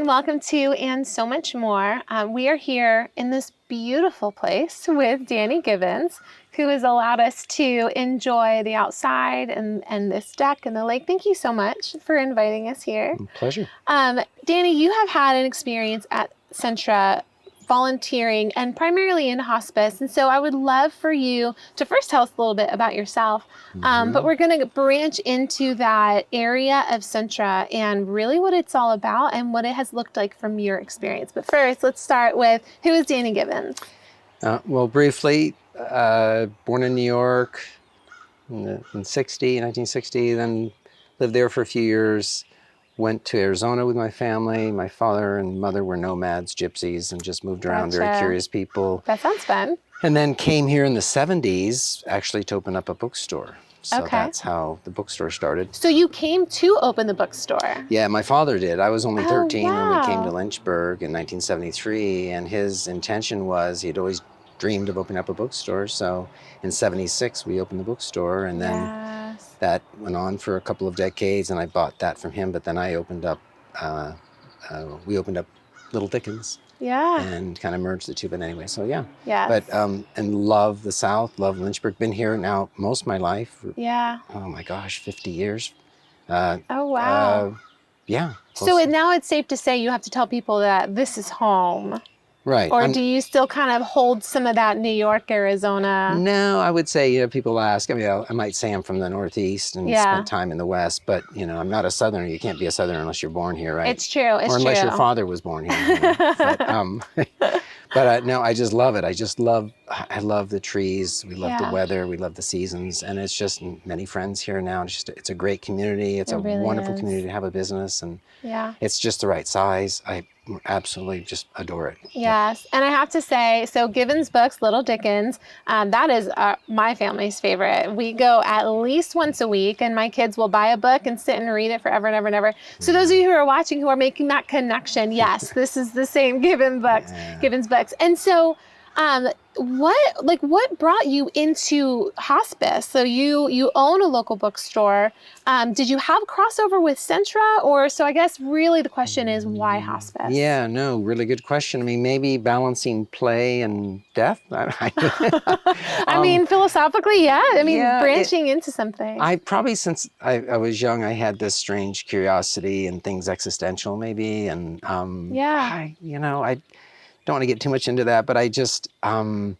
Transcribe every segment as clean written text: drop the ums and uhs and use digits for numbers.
and welcome to And So Much More. We are here in this beautiful place with Danny Gibbons, who has allowed us to enjoy the outside and this deck and the lake. Thank you so much for inviting us here. Pleasure. Danny, you have had an experience at Centra volunteering and primarily in hospice. And so I would love for you to first tell us a little bit about yourself, but we're going to branch into that area of Centra and really what it's all about and what it has looked like from your experience. But first, let's start with, who is Danny Gibbons? Well, briefly, born in New York in 1960, then lived there for a few years. Went to Arizona with my family. My father and mother were nomads, gypsies, and just moved around, Gotcha. very curious people. That sounds fun. And then came here in the 70s, actually to open up a bookstore. So Okay. that's how the bookstore started. So you came to open the bookstore? Yeah, my father did. I was only 13 when we came wow. to Lynchburg in 1973, and his intention was, he'd always dreamed of opening up a bookstore. So in 76, we opened the bookstore, and then Yes. that went on for a couple of decades, and I bought that from him. But then I opened up, we opened up Little Dickens Yeah. and kind of merged the two. But anyway, so yeah. Yes. But, and love the South, love Lynchburg. Been here now most of my life. Yeah. Oh my gosh, 50 years. Oh, wow. Yeah. So now it's safe to say you have to tell people that this is home. Right. Or do you still kind of hold some of that New York, Arizona? No, I would say, people ask, I mean, I might say I'm from the Northeast and spent time in the West, but, I'm not a Southerner. You can't be a Southerner unless you're born here, right? It's true. It's or unless true. your father was born here. But no, I just love it. I love the trees. We love the weather. We love the seasons. And it's just many friends here now. It's a great community. It's a really wonderful is. community to have a business. And it's just the right size. I absolutely just adore it. Yes. And I have to say, so Gibbons Books, Little Dickens, that is my family's favorite. We go at least once a week and my kids will buy a book and sit and read it forever and ever and ever. So those of you who are watching who are making that connection, yes, this is the same Gibbons Books. And so what brought you into hospice? So you own a local bookstore. Did you have crossover with Centra, or so I guess really the question is why hospice? Yeah, no, really good question. I mean, maybe balancing play and death. I mean, philosophically, yeah. I mean, branching into something. I probably, since I was young, I had this strange curiosity and things existential maybe. And I don't want to get too much into that, but I just, and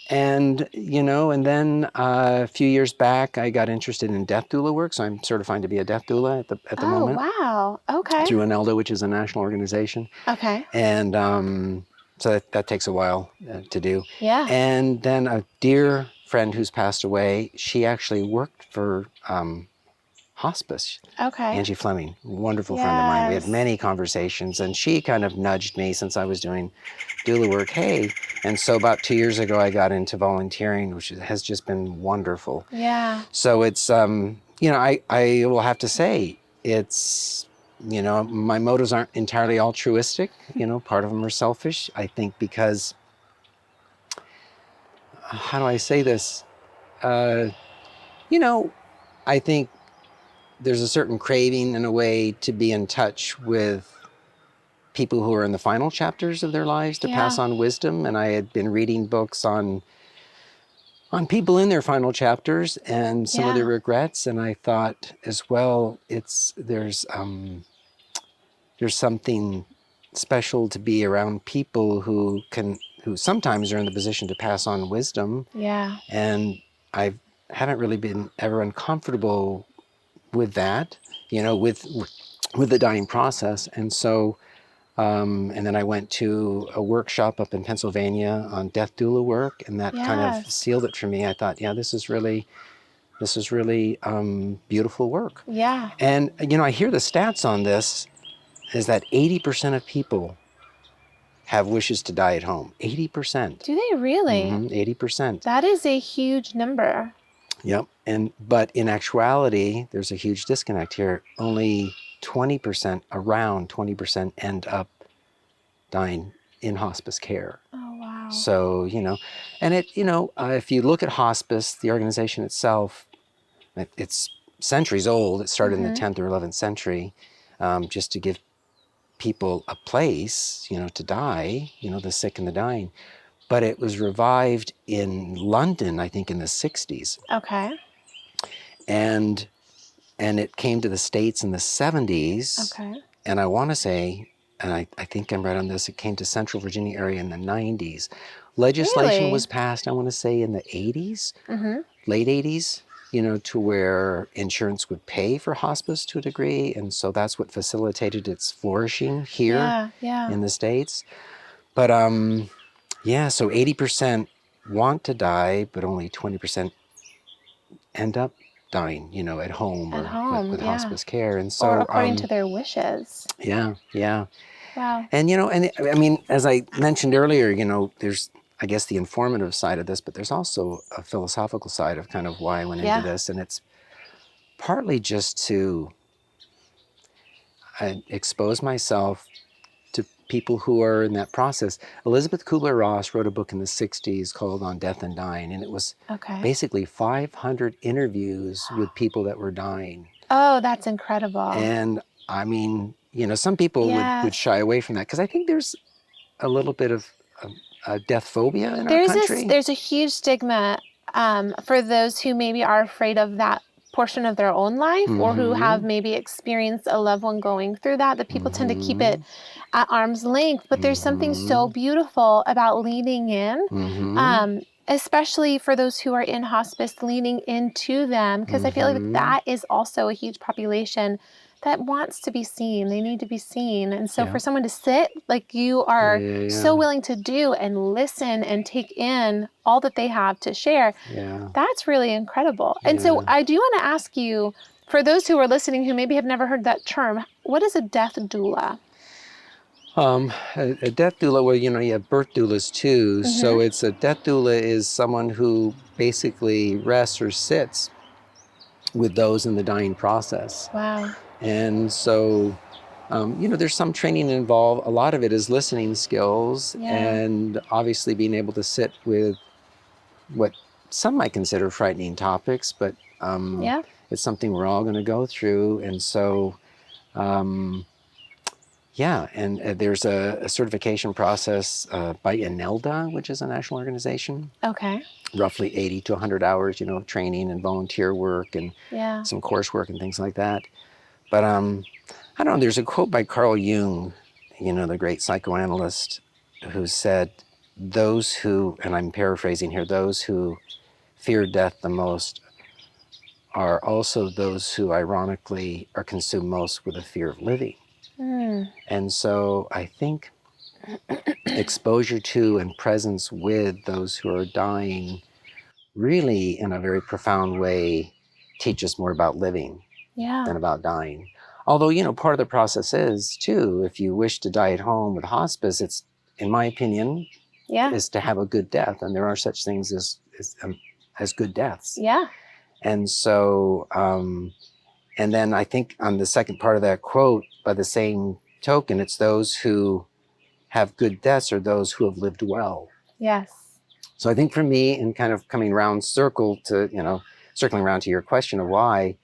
then a few years back, I got interested in death doula work. So I'm certified to be a death doula at the moment. Oh, wow. Okay. Through ANELDA, which is a national organization. Okay. And so that takes a while to do. Yeah. And then a dear friend who's passed away, she actually worked for hospice. Okay. Angie Fleming, wonderful friend of mine. We had many conversations, and she kind of nudged me since I was doing doula work. Hey, and so about 2 years ago, I got into volunteering, which has just been wonderful. Yeah. So it's, I will have to say, it's, my motives aren't entirely altruistic. Part of them are selfish. I think because, how do I say this? I think there's a certain craving in a way to be in touch with people who are in the final chapters of their lives to pass on wisdom. And I had been reading books on people in their final chapters and some of their regrets. And I thought as well, there's something special to be around people who sometimes are in the position to pass on wisdom. Yeah. And I haven't really been ever uncomfortable with that, with the dying process. And so, and then I went to a workshop up in Pennsylvania on death doula work, and that kind of sealed it for me. I thought, this is really beautiful work. Yeah. And, I hear the stats on this is that 80% of people have wishes to die at home. 80%. Do they really? 80%. That is a huge number. Yep. But in actuality, there's a huge disconnect here. Only 20%, around 20% end up dying in hospice care. Oh, wow. So, and if you look at hospice, the organization itself, it's centuries old. It started in the 10th or 11th century, just to give people a place, to die, the sick and the dying. But it was revived in London, I think in the 60s. Okay. And it came to the States in the 70s. Okay. And I want to say, and I think I'm right on this, it came to Central Virginia area in the 90s. Legislation was passed, I want to say, in the 80s, late 80s, to where insurance would pay for hospice to a degree. And so that's what facilitated its flourishing here in the States. But so 80% want to die, but only 20% end up dying, at home or with hospice care. And so, or according to their wishes. Yeah. Wow. And, and I mean, as I mentioned earlier, there's, I guess, the informative side of this, but there's also a philosophical side of kind of why I went into this. And it's partly just to expose myself to people who are in that process. Elizabeth Kubler-Ross wrote a book in the 60s called On Death and Dying, and it was basically 500 interviews with people that were dying. Oh, that's incredible. And I mean, some people would shy away from that because I think there's a little bit of a death phobia in our country. There's a huge stigma for those who maybe are afraid of that portion of their own life or who have maybe experienced a loved one going through that people tend to keep it at arm's length. But there's something so beautiful about leaning in, especially for those who are in hospice, leaning into them, because I feel like that is also a huge population that wants to be seen. They need to be seen. And so for someone to sit like you are so willing to do and listen and take in all that they have to share, that's really incrediable. And so I do want to ask you, for those who are listening who maybe have never heard that term, what is a death doula? A death doula, well, you have birth doulas too. So a death doula is someone who basically rests or sits with those in the dying process. Wow. And so, there's some training involved. A lot of it is listening skills and obviously being able to sit with what some might consider frightening topics, but it's something we're all going to go through. And so, and there's a certification process by INELDA, which is a national organization. Okay. Roughly 80 to 100 hours, of training and volunteer work and some coursework and things like that. But I don't know, there's a quote by Carl Jung, the great psychoanalyst, who said, those who, and I'm paraphrasing here, those who fear death the most are also those who ironically are consumed most with the fear of living. And so I think exposure to and presence with those who are dying really in a very profound way teach us more about living than about dying. Although, part of the process is too, if you wish to die at home with hospice, it's, in my opinion, is to have a good death. And there are such things as good deaths. Yeah. And so, and then I think on the second part of that quote, by the same token, it's those who have good deaths or those who have lived well. Yes. So I think for me, and kind of coming round circling around to your question of why,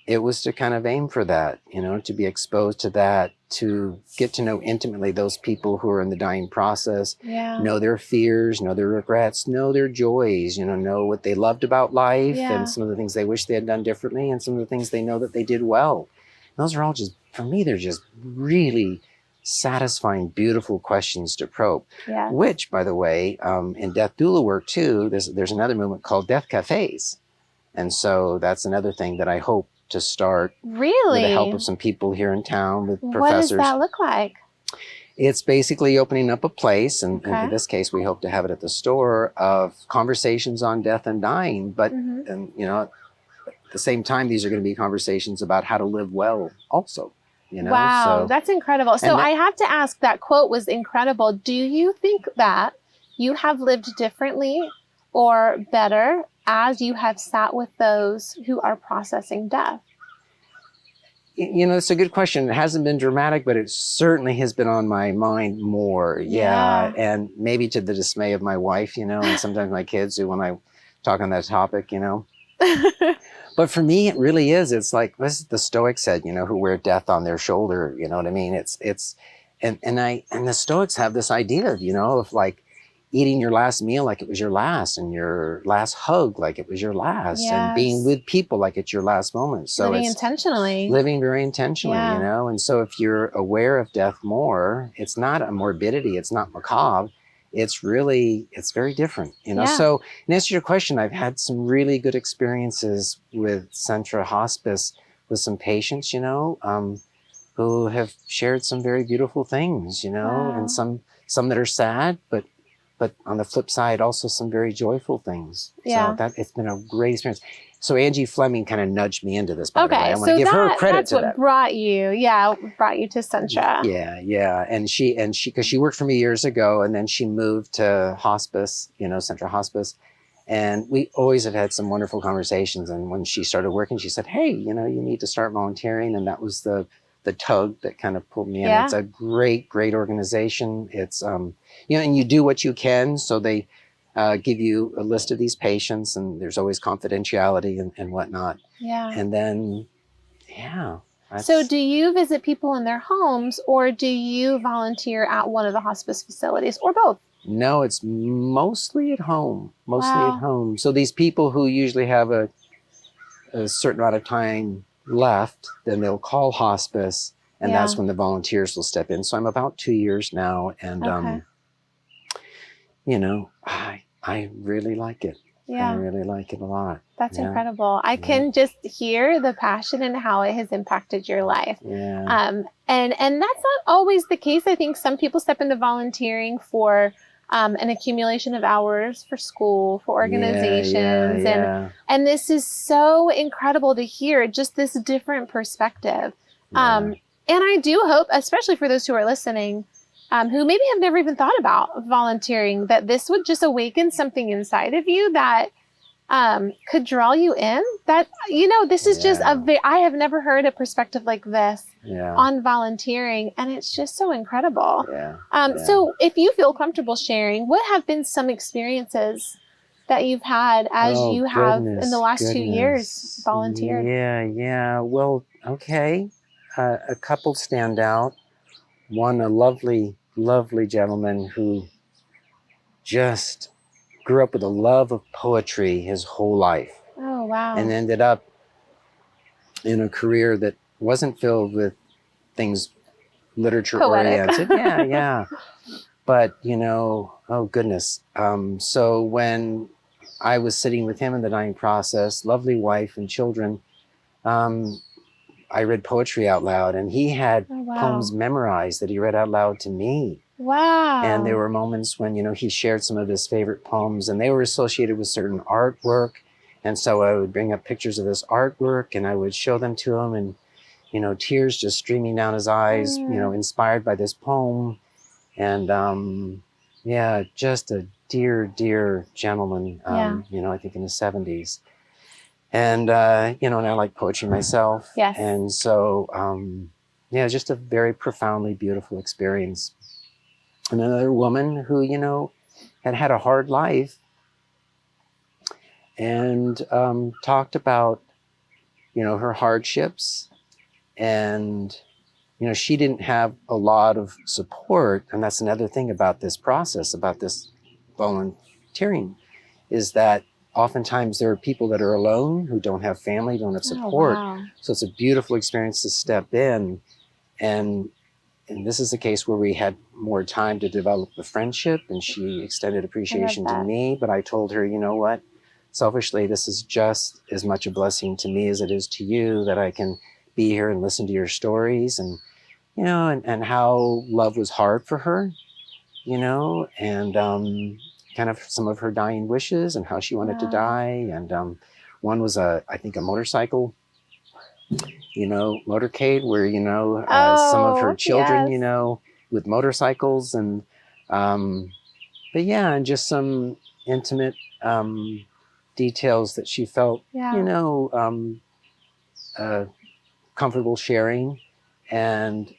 it was to kind of aim for that, to be exposed to that, to get to know intimately those people who are in the dying process, know their fears, know their regrets, know their joys, know what they loved about life and some of the things they wish they had done differently and some of the things they know that they did well. And those are all just, for me, they're just really satisfying, beautiful questions to probe, which, by the way, in death doula work too, there's another movement called death cafes. And so that's another thing that I hope to start with the help of some people here in town, with professors. What does that look like? It's basically opening up a place, and in this case, we hope to have it at the store, of conversations on death and dying. But, and, at the same time, these are going to be conversations about how to live well also. Wow, so, that's incredible. So I have to ask, that quote was incredible. Do you think that you have lived differently or better as you have sat with those who are processing death? It's a good question. It hasn't been dramatic, but it certainly has been on my mind more. Yeah. And maybe to the dismay of my wife, and sometimes my kids do when I talk on that topic, But for me, it really is. It's like, this is the Stoics said, who wear death on their shoulder. You know what I mean? And the Stoics have this idea of, of like eating your last meal like it was your last, and your last hug like it was your last, and being with people like it's your last moment. So living it's intentionally. living very intentionally, And so if you're aware of death more, it's not a morbidity, it's not macabre. It's very different, So in answer to your question, I've had some really good experiences with Centra Hospice with some patients, who have shared some very beautiful things, and some that are sad, but on the flip side, also some very joyful things. So it's been a great experience. So Angie Fleming kind of nudged me into this, by the way. I want to give her credit that's to what that. brought you to Centra. Yeah. And because she worked for me years ago, and then she moved to hospice, Centra Hospice. And we always have had some wonderful conversations. And when she started working, she said, hey, you need to start volunteering. And that was the tug that kind of pulled me in. It's a great organization. It's, and you do what you can. So they give you a list of these patients, and there's always confidentiality and whatnot. Yeah. And then, So do you visit people in their homes, or do you volunteer at one of the hospice facilities, or both? No, it's mostly at home. At home. So these people who usually have a certain amount of time left, then they'll call hospice, and that's when the volunteers will step in. So I'm about 2 years now, and I really like it. I really like it a lot. That's incredible. I can just hear the passion and how it has impacted your life. And that's not always the case. I think some people step into volunteering for an accumulation of hours for school, for organizations. And this is so incredible to hear, just this different perspective. And I do hope, especially for those who are listening, who maybe have never even thought about volunteering, that this would just awaken something inside of you that could draw you in. That, this is just I have never heard a perspective like this on volunteering, and it's just so incredible. So if you feel comfortable sharing, what have been some experiences that you've had as you have in the last 2 years volunteered? Well, okay. A couple stand out. One, a lovely, lovely gentleman who just grew up with a love of poetry his whole life. Oh, wow. And ended up in a career that wasn't filled with things literature oriented. But, oh goodness. So when I was sitting with him in the dying process, lovely wife and children, I read poetry out loud, and he had poems memorized that he read out loud to me. Wow. And there were moments when, he shared some of his favorite poems, and they were associated with certain artwork. And so I would bring up pictures of this artwork, and I would show them to him, and, tears just streaming down his eyes, inspired by this poem. And, just a dear, dear gentleman, I think in his 70s. And, and I like poetry myself. Yes. And so, just a very profoundly beautiful experience. And another woman who, had a hard life, and talked about, her hardships. And, she didn't have a lot of support. And that's another thing about this process, about this volunteering, is that oftentimes there are people that are alone, who don't have family, don't have support. So it's a beautiful experience to step in. And this is a case where we had more time to develop the friendship, and she extended appreciation to me. But I told her, you know what, selfishly, this is just as much a blessing to me as it is to you, that I can be here and listen to your stories, and, and how love was hard for her, and kind of some of her dying wishes and how she wanted to die. And one was I think a motorcycle, motorcade, where, some of her children, with motorcycles, and, and just some intimate details that she felt, comfortable sharing, and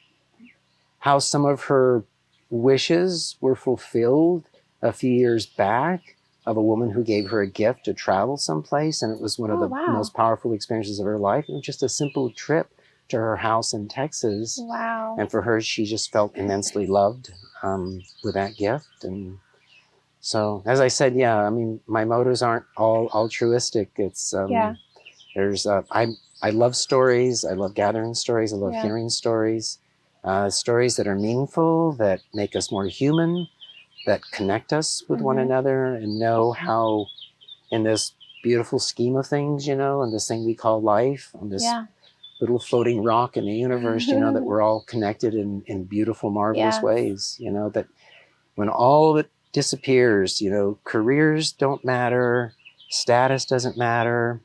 how some of her wishes were fulfilled a few years back, of a woman who gave her a gift to travel someplace, and it was one of the most powerful experiences of her life. It was just a simple trip to her house in Texas. Wow. And for her, she just felt immensely loved with that gift. And so, as I said, yeah, I mean, my motives aren't all altruistic. It's there's I love stories. I love gathering stories. I love hearing stories, stories that are meaningful, that make us more human, that connect us with one another, and know how, in this beautiful scheme of things, you know, and this thing we call life, on this little floating rock in the universe, you know, that we're all connected in beautiful, marvelous ways, you know, that when all of it disappears, you know, careers don't matter, status doesn't matter,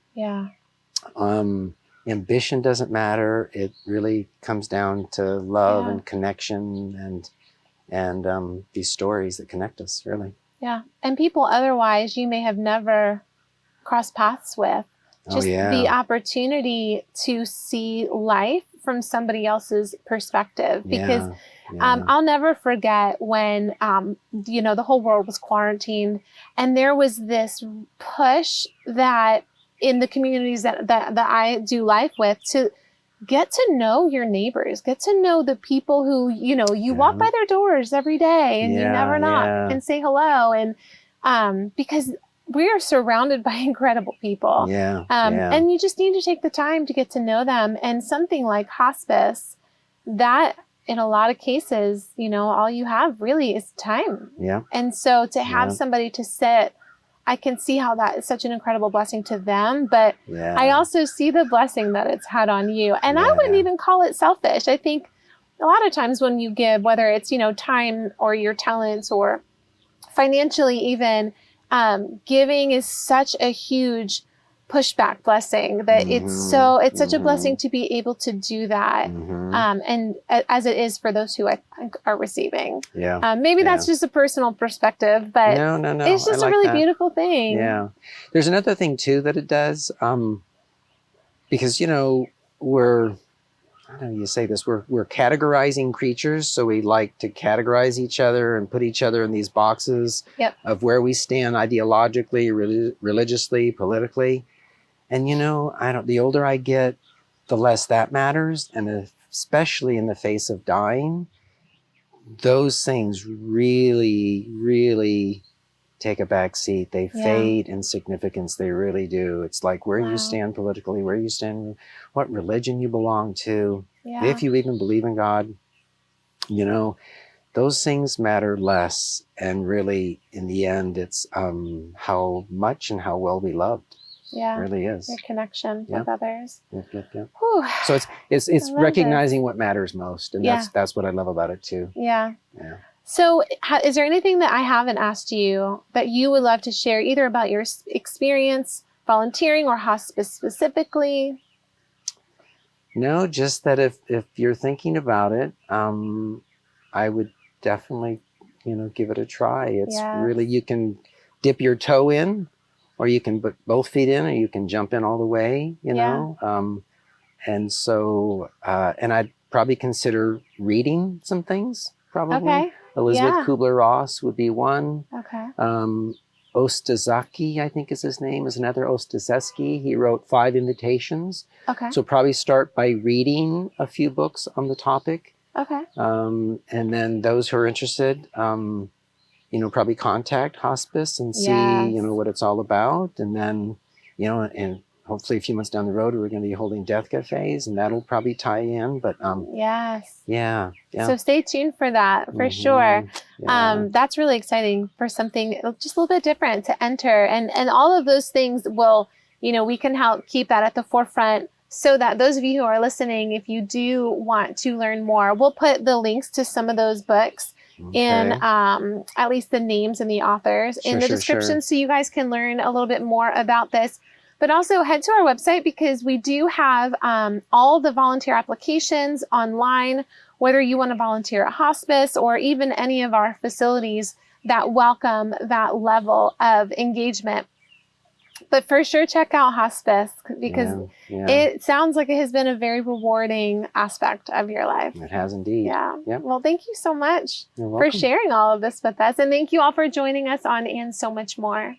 ambition doesn't matter. It really comes down to love and connection and these stories that connect us, really. Yeah. And people otherwise you may have never crossed paths with. Just the opportunity to see life from somebody else's perspective. Because I'll never forget when, you know, the whole world was quarantined, and there was this push that in the communities that I do life with, to get to know your neighbors, get to know the people who, you know, you walk by their doors every day and you never knock and say hello. And because we are surrounded by incredible people. And you just need to take the time to get to know them. And something like hospice, that in a lot of cases, you know, all you have really is time. And so to have somebody to sit, I can see how that is such an incredible blessing to them, but I also see the blessing that it's had on you. And I wouldn't even call it selfish. I think a lot of times when you give, whether it's, you know, time or your talents or financially even, giving is such a huge pushback blessing that it's such a blessing to be able to do that. And as it is for those who I think are receiving. Maybe that's just a personal perspective, but no. It's just a really beautiful thing. There's another thing too that it does, because, you know, I don't know how you say this, we're categorizing creatures, so we like to categorize each other and put each other in these boxes of where we stand ideologically, religiously, politically. And, you know, the older I get, the less that matters. And especially in the face of dying, those things really, really take a back seat. They fade in significance. They really do. It's like where you stand politically, where you stand, what religion you belong to, if you even believe in God, you know, those things matter less. And really, in the end, it's how much and how well we loved. It really is. Your connection with others. So it's recognizing what matters most. And that's what I love about it too. So is there anything that I haven't asked you that you would love to share, either about your experience volunteering or hospice specifically? No, just that if you're thinking about it, I would definitely, you know, give it a try. It's really, you can dip your toe in, or you can put both feet in, or you can jump in all the way, you know. And so, and I'd probably consider reading some things, probably. Elizabeth Kubler-Ross would be one. Ostaszewski, I think is his name, is another. Ostaszewski. He wrote 5 Invitations. So probably start by reading a few books on the topic. And then those who are interested, you know, probably contact hospice and see, you know, what it's all about. And then, you know, and hopefully a few months down the road, we're going to be holding death cafes, and that'll probably tie in. But so stay tuned for that, for sure. That's really exciting, for something just a little bit different to enter. And all of those things will, you know, we can help keep that at the forefront, so that those of you who are listening, if you do want to learn more, we'll put the links to some of those books in at least the names and the authors in the description, so you guys can learn a little bit more about this. But also head to our website, because we do have all the volunteer applications online, whether you want to volunteer at hospice or even any of our facilities that welcome that level of engagement. But for sure, check out hospice, because it sounds like it has been a very rewarding aspect of your life. It has indeed. Well, thank you so much for sharing all of this with us. And thank you all for joining us on And So Much More.